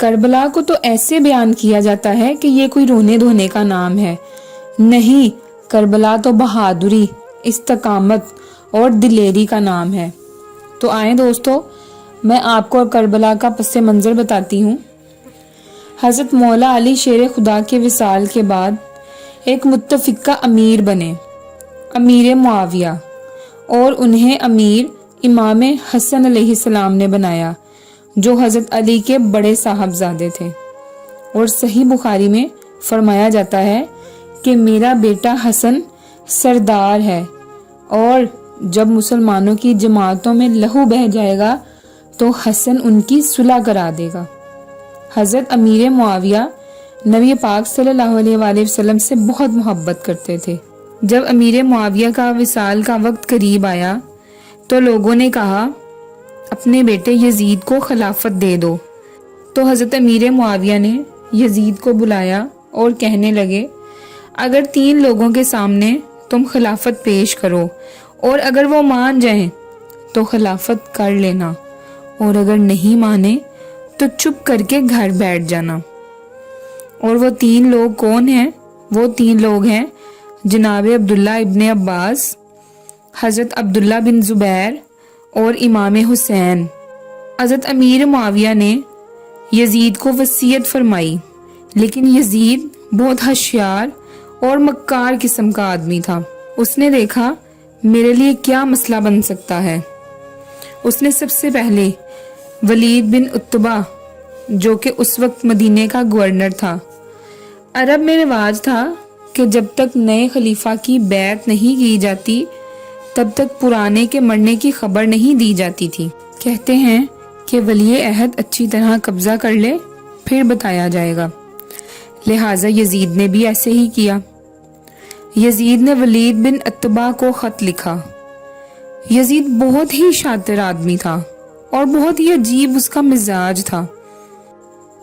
کربلا کو تو ایسے بیان کیا جاتا ہے کہ یہ کوئی رونے دھونے کا نام ہے، نہیں، کربلا تو بہادری، استقامت اور دلیری کا نام ہے۔ تو آئیں دوستو، میں آپ کو کربلا کا پس منظر بتاتی ہوں۔ حضرت مولا علی شیر خدا کے وصال کے بعد ایک متفقہ امیر بنے، امیر معاویہ، اور انہیں امیر امام حسن علیہ السلام نے بنایا، جو حضرت علی کے بڑے صاحبزادے تھے۔ اور صحیح بخاری میں فرمایا جاتا ہے کہ میرا بیٹا حسن سردار ہے، اور جب مسلمانوں کی جماعتوں میں لہو بہہ جائے گا تو حسن ان کی صلح کرا دے گا۔ حضرت امیر معاویہ نبی پاک صلی اللہ علیہ وآلہ وسلم سے بہت محبت کرتے تھے۔ جب امیر معاویہ کا وصال کا وقت قریب آیا تو لوگوں نے کہا اپنے بیٹے یزید کو خلافت دے دو۔ تو حضرت امیر معاویہ نے یزید کو بلایا اور کہنے لگے، اگر 3 لوگوں کے سامنے تم خلافت پیش کرو اور اگر وہ مان جائیں تو خلافت کر لینا، اور اگر نہیں مانے تو چپ کر کے گھر بیٹھ جانا۔ اور وہ 3 لوگ کون ہیں؟ وہ 3 لوگ ہیں جناب عبداللہ ابن عباس، حضرت عبداللہ بن زبیر اور امام حسین۔ حضرت امیر معاویہ نے یزید کو وصیت فرمائی، لیکن یزید بہت ہوشیار اور مکار قسم کا آدمی تھا۔ اس نے دیکھا میرے لیے کیا مسئلہ بن سکتا ہے۔ اس نے سب سے پہلے ولید بن عتبہ، جو کہ اس وقت مدینے کا گورنر تھا، عرب میں رواج تھا کہ جب تک نئے خلیفہ کی بیعت نہیں کی جاتی تب تک پرانے کے مرنے کی خبر نہیں دی جاتی تھی۔ کہتے ہیں کہ ولی عہد اچھی طرح قبضہ کر لے پھر بتایا جائے گا، لہٰذا یزید نے بھی ایسے ہی کیا۔ یزید نے ولید بن عتبہ کو خط لکھا۔ یزید بہت ہی شاطر آدمی تھا اور بہت ہی عجیب اس کا مزاج تھا۔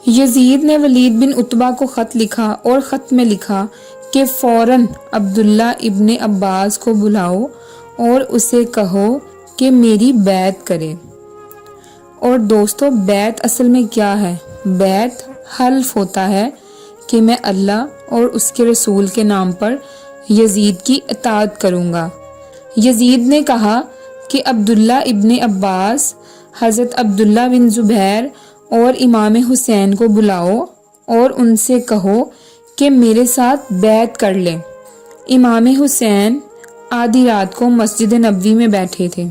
یزید نے ولید بن عتبہ کو خط لکھا اور خط میں لکھا کہ فوراً عبداللہ ابن عباس کو بلاؤ اور اسے کہو کہ میری بیعت کرے۔ اور دوستو، بیعت اصل میں کیا ہے؟ بیعت حلف ہوتا ہے کہ میں اللہ اور اس کے رسول کے نام پر یزید کی اطاعت کروں گا۔ یزید نے کہا کہ عبداللہ ابن عباس، حضرت عبداللہ بن زبیر اور امام حسین کو بلاؤ اور ان سے کہو کہ میرے ساتھ بیعت کر لیں۔ امام حسین آدھی رات کو مسجد نبوی میں بیٹھے تھے۔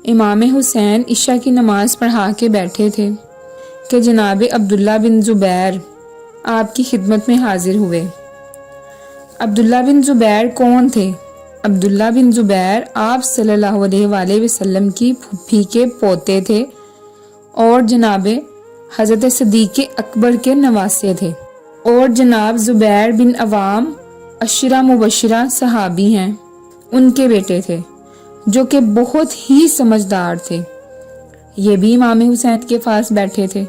امام حسین عشاء کی نماز پڑھا کے بیٹھے تھے کہ جناب عبداللہ بن زبیر آپ کی خدمت میں حاضر ہوئے۔ عبداللہ بن زبیر کون تھے؟ عبداللہ بن زبیر آپ صلی اللہ علیہ وآلہ وسلم کی پھوپھی کے پوتے تھے اور جناب حضرت صدیق اکبر کے نواسے تھے، اور جناب زبیر بن عوام عشرہ مبشرہ صحابی ہیں، ان کے بیٹے تھے جو کہ بہت ہی سمجھدار تھے۔ یہ بھی امام حسین کے پاس بیٹھے تھے۔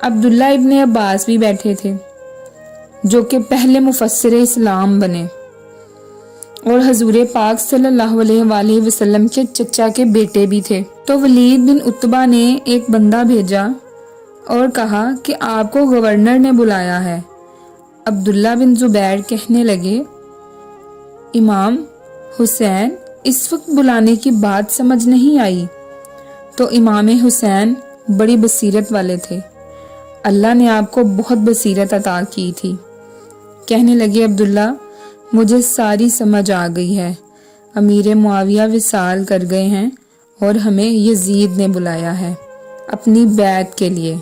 عبداللہ ابن عباس بھی بیٹھے تھے جو کہ پہلے مفسر اسلام بنے اور حضور پاک صلی اللہ علیہ وآلہ وسلم کے چچا کے بیٹے بھی تھے۔ تو ولید بن عتبہ نے ایک بندہ بھیجا اور کہا کہ آپ کو گورنر نے بلایا ہے۔ عبداللہ بن زبیر کہنے لگے، امام حسین اس وقت بلانے کی بات سمجھ نہیں آئی۔ تو امام حسین بڑی بصیرت والے تھے، اللہ نے آپ کو بہت بصیرت عطا کی تھی۔ کہنے لگے، عبداللہ مجھے ساری سمجھ آ گئی ہے، امیر معاویہ وصال کر گئے ہیں اور ہمیں یزید نے بلایا ہے اپنی بیعت کے لیے۔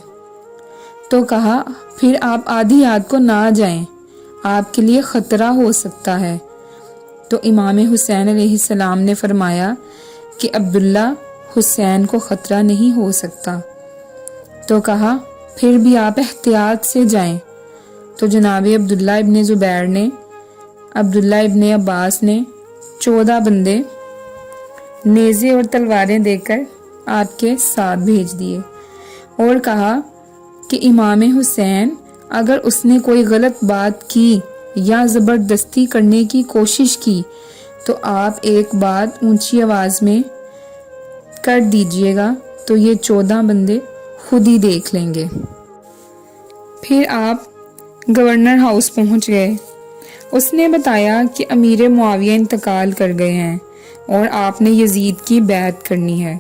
تو کہا پھر آپ آدھی رات کو نہ جائیں، آپ کے لیے خطرہ ہو سکتا ہے۔ تو امام حسین علیہ السلام نے فرمایا کہ عبداللہ حسین کو خطرہ نہیں ہو سکتا۔ تو کہا پھر بھی آپ احتیاط سے جائیں۔ تو جناب عبداللہ ابن زبیر نے، عبداللہ ابن عباس نے 14 بندے نیزے اور تلواریں دے کر آپ کے ساتھ بھیج دیے اور کہا کہ امام حسین اگر اس نے کوئی غلط بات کی یا زبردستی کرنے کی کوشش کی تو آپ ایک بات اونچی آواز میں کر دیجئے گا تو یہ 14 بندے خود ہی دیکھ لیں گے۔ پھر آپ گورنر ہاؤس پہنچ گئے۔ اس نے بتایا کہ امیر معاویہ انتقال کر گئے ہیں اور آپ نے یزید کی بیعت کرنی ہے۔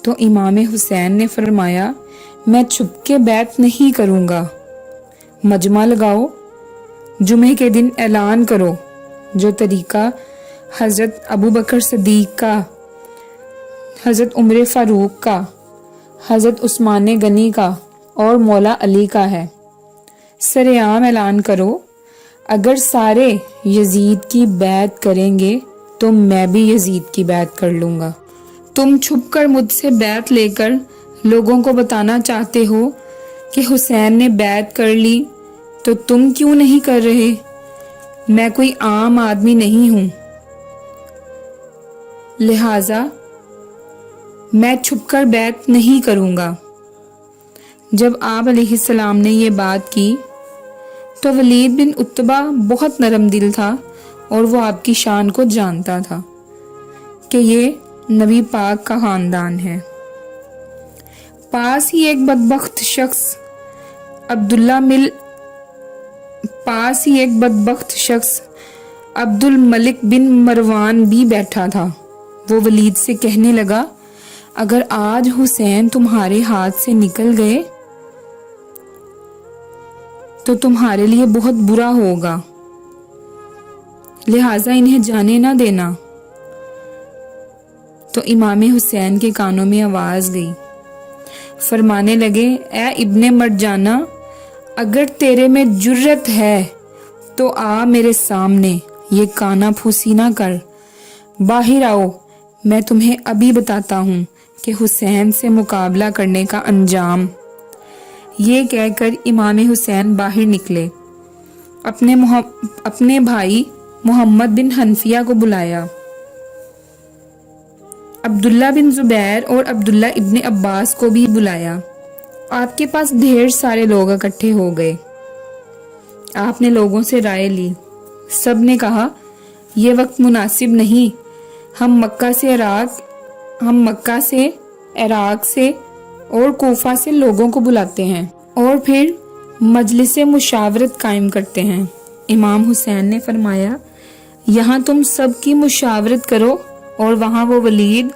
تو امام حسین نے فرمایا میں چھپ کے بیعت نہیں کروں گا، مجمع لگاؤ، جمعے کے دن اعلان کرو، جو طریقہ حضرت ابو بکر صدیق کا، حضرت عمر فاروق کا، حضرت عثمان غنی کا اور مولا علی کا ہے، سرعام اعلان کرو، اگر سارے یزید کی بیعت کریں گے تو میں بھی یزید کی بیعت کر لوں گا۔ تم چھپ کر مجھ سے بیعت لے کر لوگوں کو بتانا چاہتے ہو کہ حسین نے بیعت کر لی، تو تم کیوں نہیں کر رہے؟ میں کوئی عام آدمی نہیں ہوں، لہٰذا میں چھپ کر بیعت نہیں کروں گا۔ جب آپ علیہ السلام نے یہ بات کی تو ولید بن عتبہ بہت نرم دل تھا اور وہ آپ کی شان کو جانتا تھا کہ یہ نبی پاک کا خاندان ہے۔ پاس ہی ایک بدبخت شخص عبد الملک بن مروان بھی بیٹھا تھا۔ وہ ولید سے کہنے لگا اگر آج حسین تمہارے ہاتھ سے نکل گئے تو تمہارے لیے بہت برا ہوگا، لہٰذا انہیں جانے نہ دینا۔ تو امام حسین کے کانوں میں آواز گئی، فرمانے لگے اے ابن مرجانہ، اگر تیرے میں جرت ہے تو آ میرے سامنے، یہ کانا پھوسی نہ کر، باہر آؤ، میں تمہیں ابھی بتاتا ہوں کہ حسین سے مقابلہ کرنے کا انجام۔ یہ کہہ کر امام حسین باہر نکلے، اپنے بھائی محمد بن حنفیہ کو بلایا، عبداللہ بن زبیر اور عبداللہ ابن عباس کو بھی بلایا۔ آپ کے پاس ڈھیر سارے لوگ اکٹھے ہو گئے۔ آپ نے لوگوں سے رائے لی، سب نے کہا یہ وقت مناسب نہیں، ہم مکہ سے، عراق سے اور کوفہ سے لوگوں کو بلاتے ہیں اور پھر مجلس مشاورت قائم کرتے ہیں۔ امام حسین نے فرمایا یہاں تم سب کی مشاورت کرو، اور وہاں وہ ولید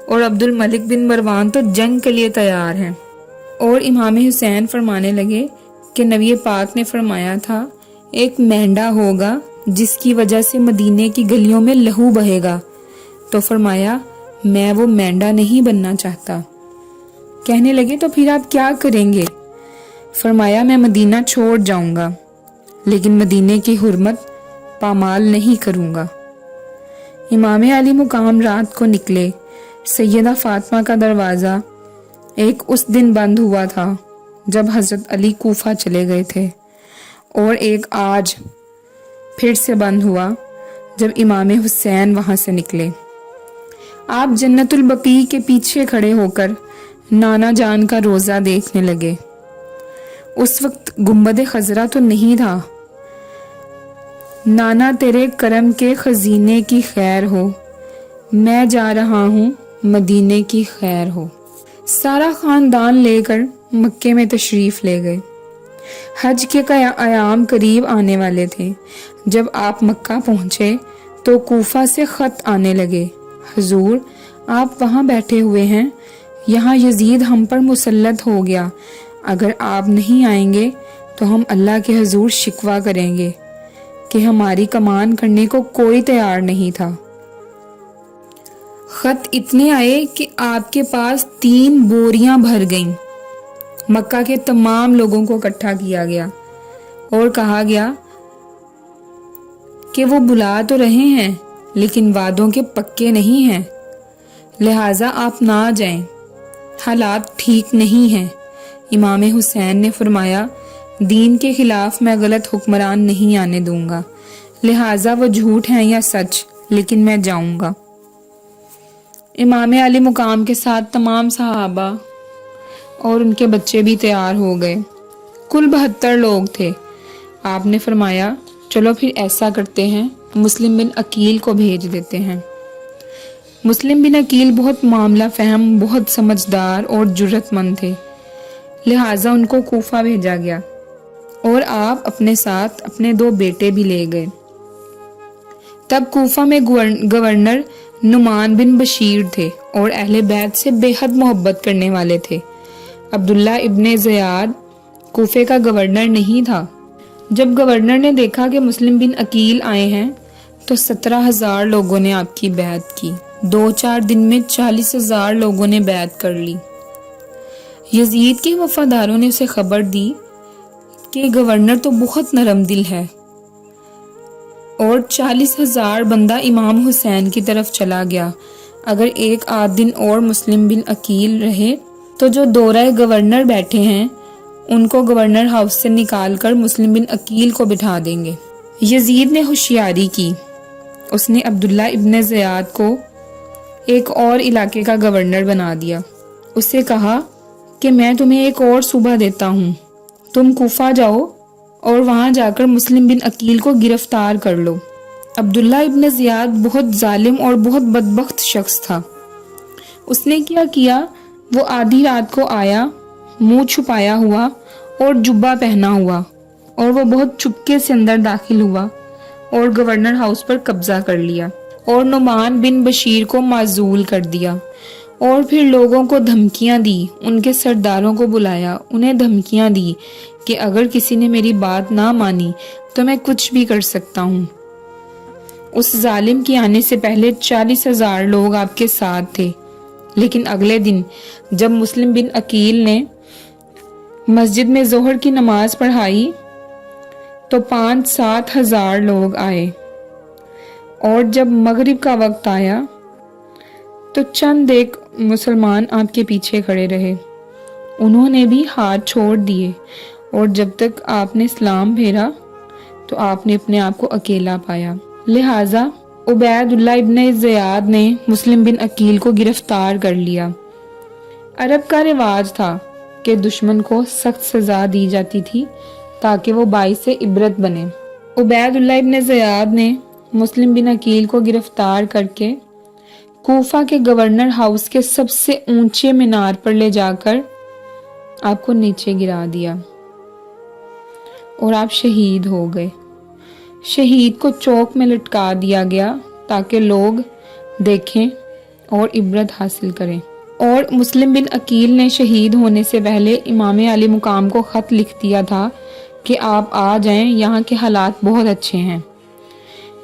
اور عبد الملک بن مروان تو جنگ کے لیے تیار ہیں۔ اور امام حسین فرمانے لگے کہ نبی پاک نے فرمایا تھا ایک مینڈا ہوگا جس کی وجہ سے مدینے کی گلیوں میں لہو بہے گا، تو فرمایا میں وہ مینڈا نہیں بننا چاہتا۔ کہنے لگے تو پھر آپ کیا کریں گے؟ فرمایا میں مدینہ چھوڑ جاؤں گا، لیکن مدینے کی حرمت پامال نہیں کروں گا۔ امام علی مقام رات کو نکلے۔ سیدہ فاطمہ کا دروازہ ایک اس دن بند ہوا تھا جب حضرت علی کوفہ چلے گئے تھے، اور ایک آج پھر سے بند ہوا جب امام حسین وہاں سے نکلے۔ آپ جنت البقیع کے پیچھے کھڑے ہو کر نانا جان کا روزہ دیکھنے لگے۔ اس وقت گنبد خضرا تو نہیں تھا۔ نانا تیرے کرم کے خزینے کی خیر ہو، میں جا رہا ہوں مدینے کی خیر ہو۔ سارا خاندان لے کر مکے میں تشریف لے گئے۔ حج کے ایام قریب آنے والے تھے۔ جب آپ مکہ پہنچے تو کوفہ سے خط آنے لگے، حضور آپ وہاں بیٹھے ہوئے ہیں، یہاں یزید ہم پر مسلط ہو گیا، اگر آپ نہیں آئیں گے تو ہم اللہ کے حضور شکوہ کریں گے کہ ہماری کمان کرنے کو کوئی تیار نہیں تھا۔ خط اتنے آئے کہ آپ کے پاس 3 بوریاں بھر گئیں۔ مکہ کے تمام لوگوں کو اکٹھا کیا گیا اور کہا گیا کہ وہ بلا تو رہے ہیں لیکن وعدوں کے پکے نہیں ہیں، لہٰذا آپ نہ جائیں، حالات ٹھیک نہیں ہیں۔ امام حسین نے فرمایا دین کے خلاف میں غلط حکمران نہیں آنے دوں گا، لہٰذا وہ جھوٹ ہیں یا سچ، لیکن میں جاؤں گا۔ امام علی مقام کے ساتھ تمام صحابہ اور ان کے بچے بھی تیار ہو گئے، کل 72 لوگ تھے۔ آپ نے فرمایا چلو پھر ایسا کرتے ہیں، مسلم بن عقیل کو بھیج دیتے ہیں۔ مسلم بن عقیل بہت معاملہ فہم، بہت سمجھدار اور جرت مند تھے، لہٰذا ان کو کوفہ بھیجا گیا۔ اور آپ اپنے ساتھ اپنے 2 بیٹے بھی لے گئے۔ تب کوفہ میں گورنر نعمان بن بشیر تھے اور اہل بیت سے بے حد محبت کرنے والے تھے۔ عبداللہ ابن زیاد کوفے کا گورنر نہیں تھا۔ جب گورنر نے دیکھا کہ مسلم بن عقیل آئے ہیں تو 17,000 لوگوں نے آپ کی بیعت کی۔ 2-4 دن میں 40,000 لوگوں نے بیعت کر لی۔ یزید کے وفاداروں نے اسے خبر دی کہ گورنر تو بہت نرم دل ہے، اور 40,000 بندہ امام حسین کی طرف چلا گیا۔ اگر 1 دن اور مسلم بن عقیل رہے تو جو دورہ گورنر بیٹھے ہیں ان کو گورنر ہاؤس سے نکال کر مسلم بن عقیل کو بٹھا دیں گے۔ یزید نے ہوشیاری کی۔ اس نے عبداللہ ابن زیاد کو ایک اور علاقے کا گورنر بنا دیا۔ اس سے کہا کہ میں تمہیں ایک اور صوبہ دیتا ہوں، تم کوفہ جاؤ اور وہاں جا کر مسلم بن عقیل کو گرفتار کر لو۔ عبداللہ ابن زیاد بہت ظالم اور بہت بدبخت شخص تھا۔ اس نے کیا کیا، وہ آدھی رات کو آیا، منہ چھپایا ہوا اور جبہ پہنا ہوا، اور وہ بہت چپکے سے اندر داخل ہوا اور گورنر ہاؤس پر قبضہ کر لیا اور نعمان بن بشیر کو معزول کر دیا، اور پھر لوگوں کو دھمکیاں دی، ان کے سرداروں کو بلایا، انہیں دھمکیاں دی کہ اگر کسی نے میری بات نہ مانی تو میں کچھ بھی کر سکتا ہوں۔ اس ظالم کے آنے سے پہلے 40,000 لوگ آپ کے ساتھ تھے، لیکن اگلے دن جب مسلم بن عقیل نے مسجد میں ظہر کی نماز پڑھائی تو 5-7 ہزار لوگ آئے، اور جب مغرب کا وقت آیا تو چند ایک مسلمان آپ کے پیچھے کھڑے رہے۔ انہوں نے بھی ہاتھ چھوڑ دیے، اور جب تک آپ نے سلام پھیرا تو آپ نے اپنے آپ کو اکیلا پایا۔ لہٰذا عبید اللہ ابن زیاد نے مسلم بن عقیل کو گرفتار کر لیا۔ عرب کا رواج تھا کہ دشمن کو سخت سزا دی جاتی تھی تاکہ وہ باعث عبرت بنے۔ عبید اللہ ابن زیاد نے مسلم بن عقیل کو گرفتار کر کے کوفہ کے گورنر ہاؤس کے سب سے اونچے مینار پر لے جا کر آپ کو نیچے گرا دیا، اور آپ شہید ہو گئے۔ شہید کو چوک میں لٹکا دیا گیا تاکہ لوگ دیکھیں اور عبرت حاصل کریں۔ اور مسلم بن عقیل نے شہید ہونے سے پہلے امام علی مقام کو خط لکھ دیا تھا کہ آپ آ جائیں، یہاں کے حالات بہت اچھے ہیں۔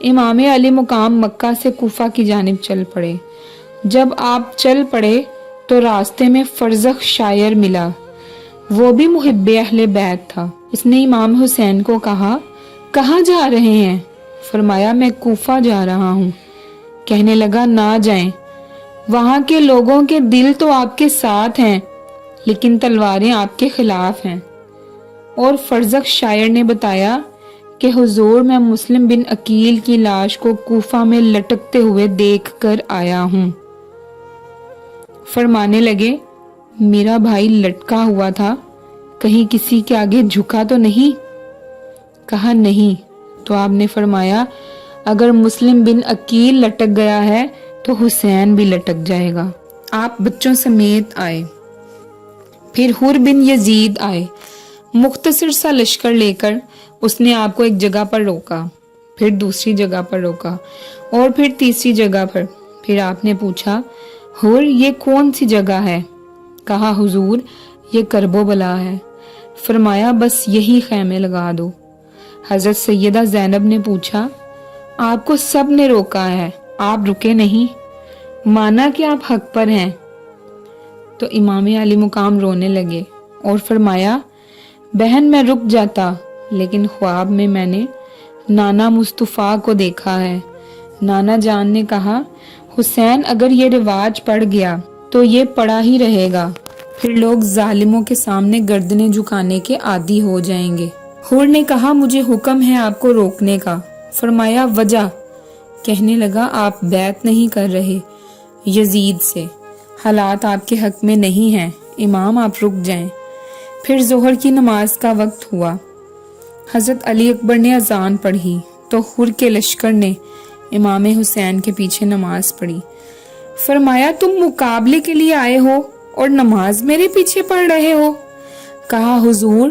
امام علی مقام مکہ سے کوفہ کی جانب چل پڑے۔ جب آپ چل پڑے تو راستے میں فرزخ شاعر ملا، وہ بھی محب اہل بیت تھا۔ اس نے امام حسین کو کہا، کہاں جا رہے ہیں؟ فرمایا، میں کوفہ جا رہا ہوں۔ کہنے لگا، نہ جائیں، وہاں کے لوگوں کے دل تو آپ کے ساتھ ہیں لیکن تلواریں آپ کے خلاف ہیں۔ اور فرزخ شاعر نے بتایا کہ حضور، میں مسلم بن عقیل کی لاش کو کوفہ میں لٹکتے ہوئے دیکھ کر آیا ہوں۔ فرمانے لگے، میرا بھائی لٹکا ہوا تھا، کہیں کسی کے آگے جھکا تو نہیں؟ کہا نہیں۔ تو آپ نے فرمایا، اگر مسلم بن عقیل لٹک گیا ہے تو حسین بھی لٹک جائے گا۔ آپ بچوں سمیت آئے۔ پھر حر بن یزید آئے، مختصر سا لشکر لے کر۔ اس نے آپ کو ایک جگہ پر روکا، پھر دوسری جگہ پر روکا، اور پھر تیسری جگہ پر۔ پھر آپ نے پوچھا، حر، یہ کون سی جگہ ہے؟ کہا، حضور، یہ کرب و بلا ہے۔ فرمایا، بس یہی خیمے لگا دو۔ حضرت سیدہ زینب نے پوچھا، آپ کو سب نے روکا ہے، آپ رکے نہیں، مانا کہ آپ حق پر ہیں؟ تو امام علی مقام رونے لگے اور فرمایا، بہن، میں رک جاتا، لیکن خواب میں نے نانا مصطفیٰ کو دیکھا ہے۔ نانا جان نے کہا، حسین، اگر یہ رواج پڑ گیا تو یہ پڑا ہی رہے گا، پھر لوگ ظالموں کے سامنے گردنیں جھکانے کے عادی ہو جائیں گے۔ حر نے کہا، مجھے حکم ہے آپ کو روکنے کا۔ فرمایا، وجہ؟ کہنے لگا، آپ بیعت نہیں کر رہے یزید سے، حالات آپ کے حق میں نہیں ہیں، امام آپ رک جائیں۔ پھر ظہر کی نماز کا وقت ہوا، حضرت علی اکبر نے اذان پڑھی تو حر کے لشکر نے امام حسین کے پیچھے نماز پڑھی۔ فرمایا، تم مقابلے کے لیے آئے ہو اور نماز میرے پیچھے پڑھ رہے ہو؟ کہا، حضور،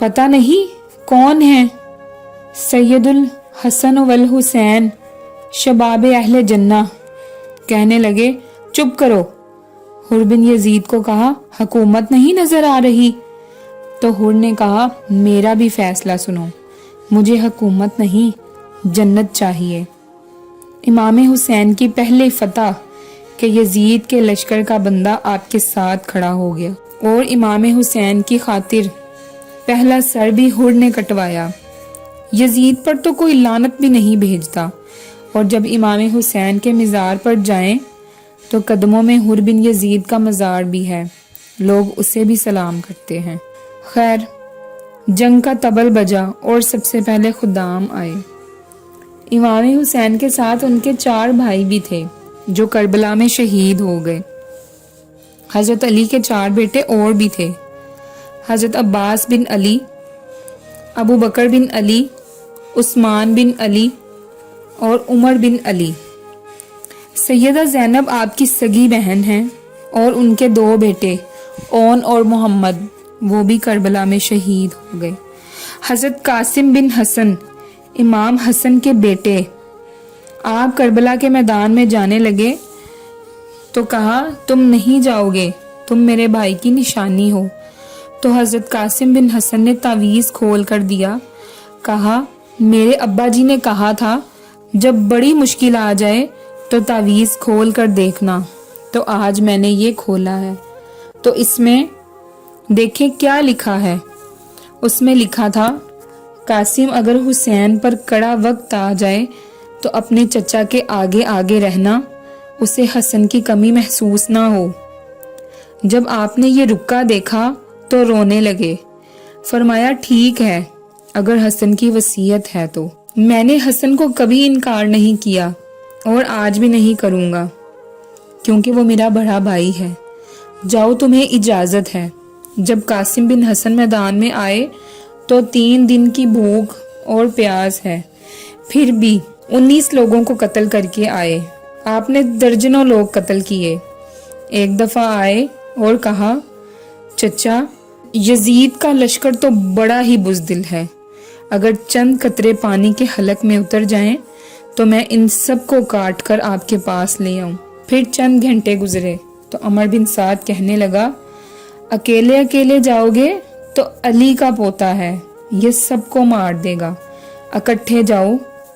پتہ نہیں کون ہیں؟ سید الحسن والحسین شباب اہل جنہ۔ کہنے لگے چپ کرو۔ حر بن یزید کو کہا حکومت نہیں نظر آ رہی؟ تو حر نے کہا میرا بھی فیصلہ سنو، مجھے حکومت نہیں جنت چاہیے۔ امام حسین کی پہلی فتح کہ یزید کے لشکر کا بندہ آپ کے ساتھ کھڑا ہو گیا، اور امام حسین کی خاطر پہلا سر بھی حر نے کٹوایا۔ یزید پر تو کوئی لعنت بھی نہیں بھیجتا، اور جب امام حسین کے مزار پر جائیں تو قدموں میں حر بن یزید کا مزار بھی ہے، لوگ اسے بھی سلام کرتے ہیں۔ خیر، جنگ کا طبل بجا اور سب سے پہلے خدام آئے۔ امام حسین کے ساتھ ان کے 4 بھائی بھی تھے جو کربلا میں شہید ہو گئے۔ حضرت علی کے 4 بیٹے اور بھی تھے، حضرت عباس بن علی، ابو بکر بن علی، عثمان بن علی اور عمر بن علی۔ سیدہ زینب آپ کی سگی بہن ہیں، اور ان کے 2 بیٹے اون اور محمد وہ بھی کربلا میں شہید ہو گئے۔ حضرت قاسم بن حسن امام حسن کے بیٹے، آپ کربلا کے میدان میں جانے لگے تو کہا تم نہیں جاؤ گے، تم میرے بھائی کی نشانی ہو۔ تو حضرت قاسم بن حسن نے تعویذ کھول کر دیا، کہا میرے ابا جی نے کہا تھا جب بڑی مشکل آ جائے تو تعویذ کھول کر دیکھنا، تو آج میں نے یہ کھولا ہے۔ تو اس میں دیکھیں کیا لکھا ہے۔ اس میں لکھا تھا قاسم اگر حسین پر کڑا وقت آ جائے تو اپنے چچا کے آگے آگے رہنا، اسے حسن کی کمی محسوس نہ ہو۔ جب آپ نے یہ رکا دیکھا تو رونے لگے، فرمایا ٹھیک ہے اگر حسن کی وصیت ہے تو میں نے حسن کو کبھی انکار نہیں کیا اور آج بھی نہیں کروں گا، کیونکہ وہ میرا بڑا بھائی ہے۔ جاؤ تمہیں اجازت ہے۔ جب قاسم بن حسن میدان میں آئے تو 3 دن کی بھوک اور پیاس ہے، پھر بھی 19 لوگوں کو قتل کر کے آئے۔ آپ نے درجنوں لوگ قتل کیے۔ ایک دفعہ آئے اور کہا چچا یزید کا لشکر تو بڑا ہی بزدل ہے، اگر چند قطرے پانی کے حلق میں اتر جائیں تو میں ان سب کو کاٹ کر آپ کے پاس لے آؤں۔ پھر چند گھنٹے گزرے تو عمر بن سعد کہنے لگا اکیلے اکیلے جاؤ گے تو علی کا پوتا ہے، یہ سب کو مار دے گا، اکٹھے جاؤ،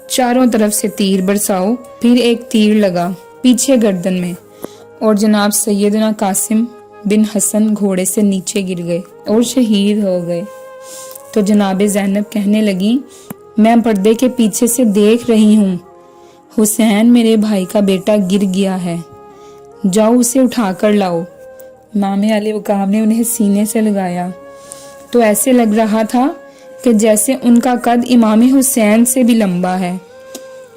چاروں طرف سے تیر برساؤ۔ پھر ایک تیر لگا پیچھے گردن میں، اور جناب سیدنا قاسم بن حسن گھوڑے سے نیچے گر گئے اور شہید ہو گئے۔ تو جناب زینب کہنے لگی میں پردے کے پیچھے سے دیکھ رہی ہوں، حسین میرے بھائی کا بیٹا گر گیا ہے، جاؤ اسے اٹھا کر لاؤ۔ امام علیہ وقام نے انہیں سینے سے لگایا تو ایسے لگ رہا تھا کہ جیسے ان کا قد امام حسین سے بھی لمبا ہے۔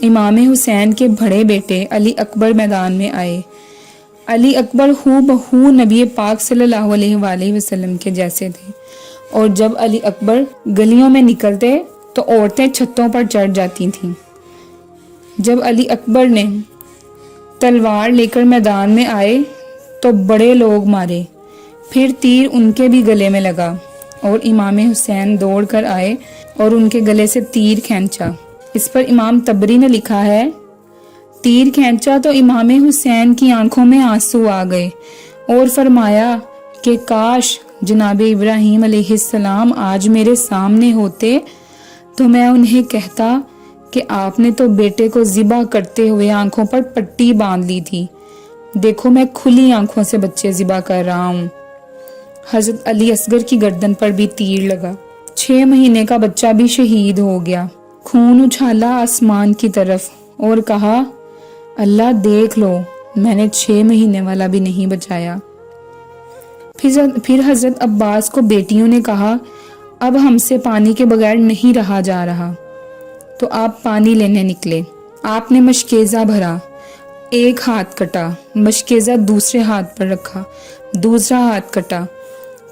امام حسین کے بڑے بیٹے علی اکبر میدان میں آئے۔ علی اکبر ہو بہو نبی پاک صلی اللہ علیہ وآلہ وسلم کے جیسے تھے، اور جب علی اکبر گلیوں میں نکلتے تو عورتیں چھتوں پر چڑھ جاتی تھیں۔ جب علی اکبر نے تلوار لے کر میدان میں آئے تو بڑے لوگ مارے، پھر تیر ان کے بھی گلے میں لگا، اور امام حسین دوڑ کر آئے اور ان کے گلے سے تیر کھینچا۔ اس پر امام طبری نے لکھا ہے تیر کھینچا تو امام حسین کی آنکھوں میں آنسو آ گئے، اور فرمایا کہ کاش جناب ابراہیم علیہ السلام آج میرے سامنے ہوتے تو میں انہیں کہتا کہ آپ نے تو بیٹے کو ذبح کرتے ہوئے آنکھوں پر پٹی باندھ لی تھی، دیکھو میں کھلی آنکھوں سے بچے ذبح کر رہا ہوں۔ حضرت علی اصغر کی گردن پر بھی تیر لگا، 6 مہینے کا بچہ بھی شہید ہو گیا۔ خون اچھالا آسمان کی طرف اور کہا اللہ دیکھ لو میں نے 6 مہینے والا بھی نہیں بچایا۔ پھر حضرت عباس کو بیٹیوں نے کہا اب ہم سے پانی کے بغیر نہیں رہا جا رہا، تو آپ پانی لینے نکلے۔ آپ نے مشکیزہ بھرا، ایک ہاتھ کٹا، مشکیزہ دوسرے ہاتھ پر رکھا، دوسرا ہاتھ کٹا،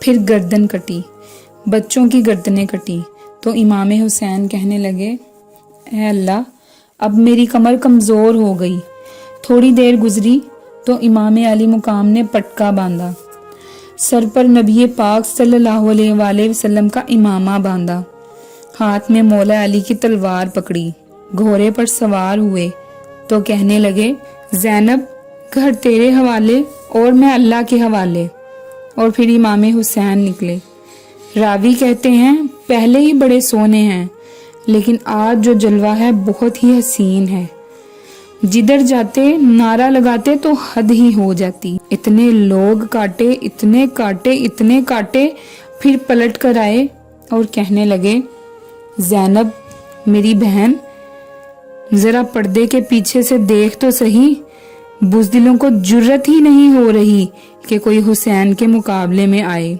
پھر گردن کٹی، بچوں کی گردنیں کٹی۔ تو امام حسین کہنے لگے اے اللہ اب میری کمر کمزور ہو گئی۔ تھوڑی دیر گزری تو امام علی مقام نے پٹکا باندھا، سر پر نبی پاک صلی اللہ علیہ وآلہ وسلم کا امامہ باندھا، ہاتھ میں مولا علی کی تلوار پکڑی، گھوڑے پر سوار ہوئے تو کہنے لگے زینب گھر تیرے حوالے اور میں اللہ کے حوالے۔ اور پھر امام حسین نکلے۔ راوی کہتے ہیں پہلے ہی بڑے سونے ہیں لیکن آج جو جلوہ ہے بہت ہی حسین ہے، جدھر جاتے نعرہ لگاتے تو حد ہی ہو جاتی، اتنے لوگ کاٹے، اتنے کاٹے، اتنے کاٹے، پھر پلٹ کر آئے اور کہنے لگے زینب میری بہن ذرا پردے کے پیچھے سے دیکھ تو صحیح، بزدلوں کو جرت ہی نہیں ہو رہی کہ کوئی حسین کے مقابلے میں آئے،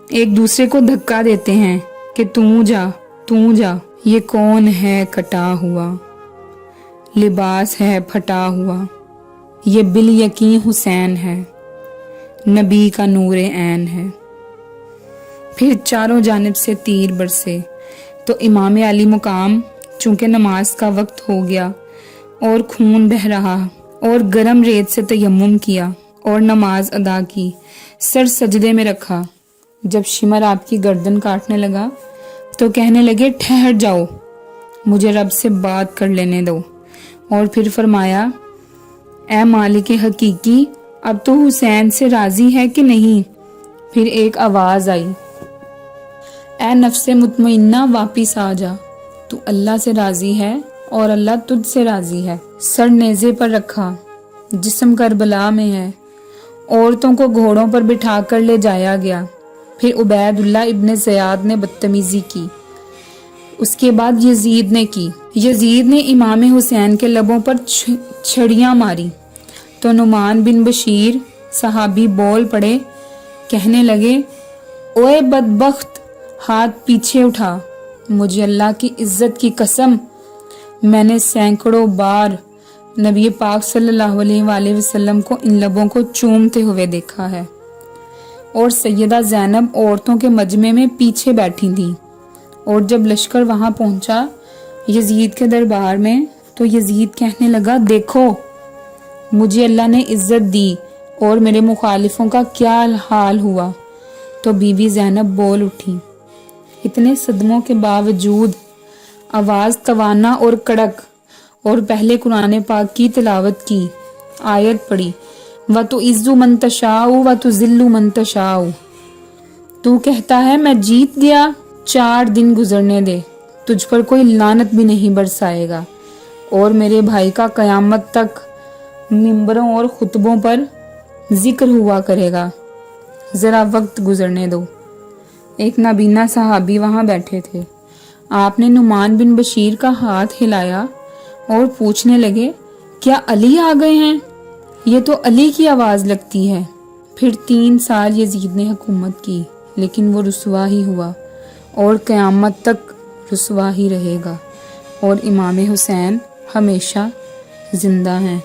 ایک دوسرے کو دھکا دیتے ہیں کہ تو جا۔ یہ کون ہے کٹا ہوا، لباس ہے پھٹا ہوا، یہ بالیقین حسین ہے، نبی کا نور عین ہے۔ پھر چاروں جانب سے تیر برسے تو امام علی مقام چونکہ نماز کا وقت ہو گیا اور خون بہ رہا اور گرم ریت سے تیمم کیا اور نماز ادا کی، سر سجدے میں رکھا۔ جب شمر آپ کی گردن کاٹنے لگا تو کہنے لگے ٹھہر جاؤ، مجھے رب سے بات کر لینے دو۔ اور پھر فرمایا اے مالک حقیقی اب تو حسین سے راضی ہے کہ نہیں؟ پھر ایک آواز آئی اے نفس مطمئنہ واپس آ جا، تو اللہ سے راضی ہے اور اللہ تجھ سے راضی ہے۔ سر نیزے پر رکھا، جسم کربلا میں ہے، عورتوں کو گھوڑوں پر بٹھا کر لے جایا گیا۔ پھر عبید اللہ ابن زیاد نے بدتمیزی کی، اس کے بعد یزید نے کی۔ یزید نے امام حسین کے لبوں پر چھڑیاں ماری تو نعمان بن بشیر صحابی بول پڑے، کہنے لگے اوے بدبخت ہاتھ پیچھے اٹھا، مجھے اللہ کی عزت کی قسم میں نے سینکڑوں بار نبی پاک صلی اللہ علیہ وآلہ وسلم کو ان لبوں کو چومتے ہوئے دیکھا ہے۔ اور سیدہ زینب عورتوں کے مجمع میں پیچھے بیٹھی تھی، اور جب لشکر وہاں پہنچا یزید کے دربار میں تو یزید کہنے لگا دیکھو مجھے اللہ نے عزت دی اور میرے مخالفوں کا کیا حال ہوا۔ تو بی بی زینب بول اٹھی، اتنے صدموں کے باوجود آواز توانا اور کڑک، اور پہلے قرآن پاک کی تلاوت کی، آیت پڑھی وَتُعِزُّ مَن تَشَاءُ وَتُذِلُّ مَن تَشَاءُ۔ تو کہتا ہے میں جیت گیا، 4 دن گزرنے دے، تجھ پر کوئی لعنت بھی نہیں برسائے گا، اور میرے بھائی کا قیامت تک منبروں اور خطبوں پر ذکر ہوا کرے گا، ذرا وقت گزرنے دو۔ ایک نابینا صحابی وہاں بیٹھے تھے، آپ نے نعمان بن بشیر کا ہاتھ ہلایا اور پوچھنے لگے کیا علی آ گئے ہیں؟ یہ تو علی کی آواز لگتی ہے۔ پھر 3 سال یزید نے حکومت کی لیکن وہ رسوا ہی ہوا اور قیامت تک رسوا ہی رہے گا، اور امام حسین ہمیشہ زندہ ہیں۔